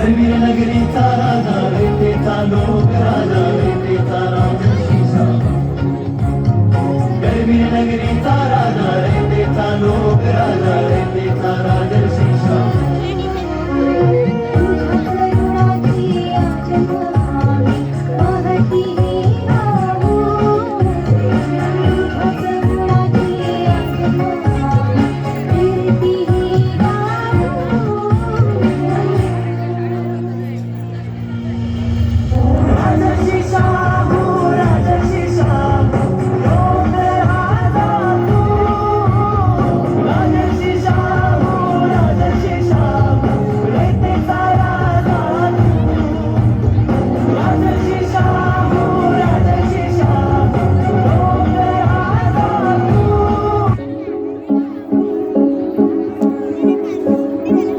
गरवी नगरीचा राजा रेतेचा लोक राजा रेतेचा राजर्षीचा गरवी नगरीचा राजा रेतेचा लोक राजा रेतेचा राजर्षीचा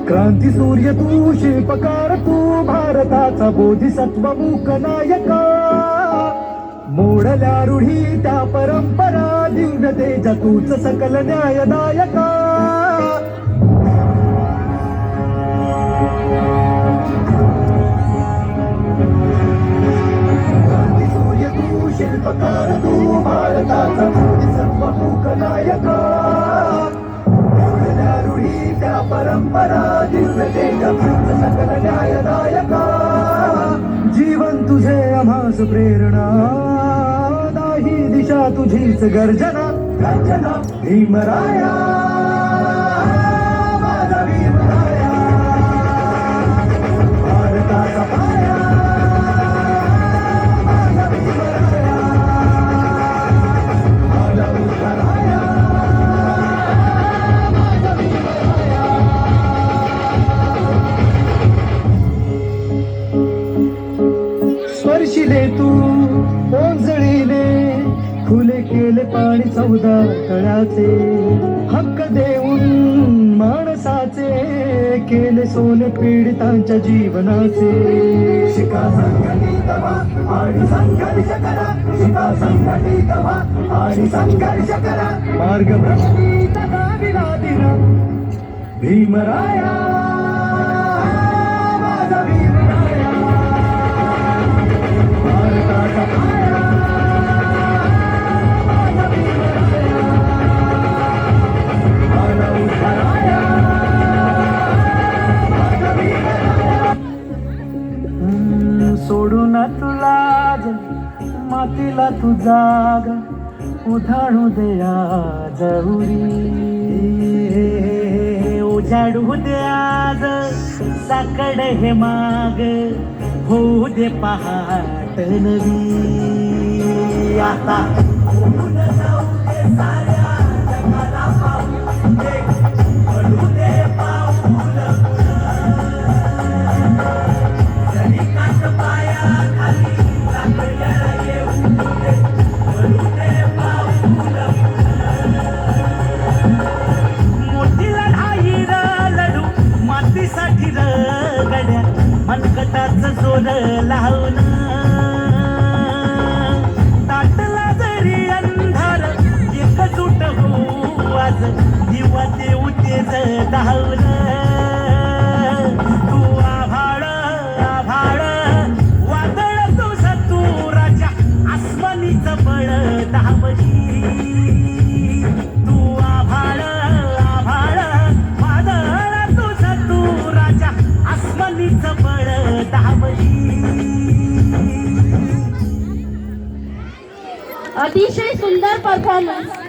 क्रांती सूर्य तू शिल्पकार तू भारताचा बोधिसत्व मूक नायका मोडल्या रूढी त्या परंपरा दिव्यतेच्या तूच सकल न्यायदायका क्रांती सूर्य तू शिल्पकार तू भारताचा बोधिसत्व मूक नायका त्या परंपरा दिव्यतेच्या सकल न्यायदायका जीवन तुझे आम्हास प्रेरणा नाही दिशा तुझीच गर्जना गर्जना भीमराया माझा भीमराया भारताचा पाया माझा भीमराया आला उतराया स्पर्शिले तू ओंजळीने खुले केले पाणी 14 तळ्याचे हक्क देऊन माणसाचे केले सोने पीडितांच्या जीवनाचे शिका संघटित व्हा आणि संघर्ष करा शिका संघटित व्हा आणि संघर्ष करा मार्ग प्रगतीत गाविला दिला भीमराया माझा भीमराया भारताचा पाया माझा भीमराया आला उतराया माझा भीमराया सोडून तुला मातीला तू जाग उधाणू दया जरुरी उजाडू दे आज साकड हे माग होऊ दे पहाट नवी आता मनकटाचं जोर लावून ताटला जरी अंधार एकजूट हो आज दिवा देऊ तेज धावून तू आभाळ आभाळ वादळ तुझ तू राजा आसमानीचं बळ धावली तू आभाळ आभाळ वादळ तुझ तू राजा आसमानीचं बळ अतिशय सुंदर परफॉर्मन्स.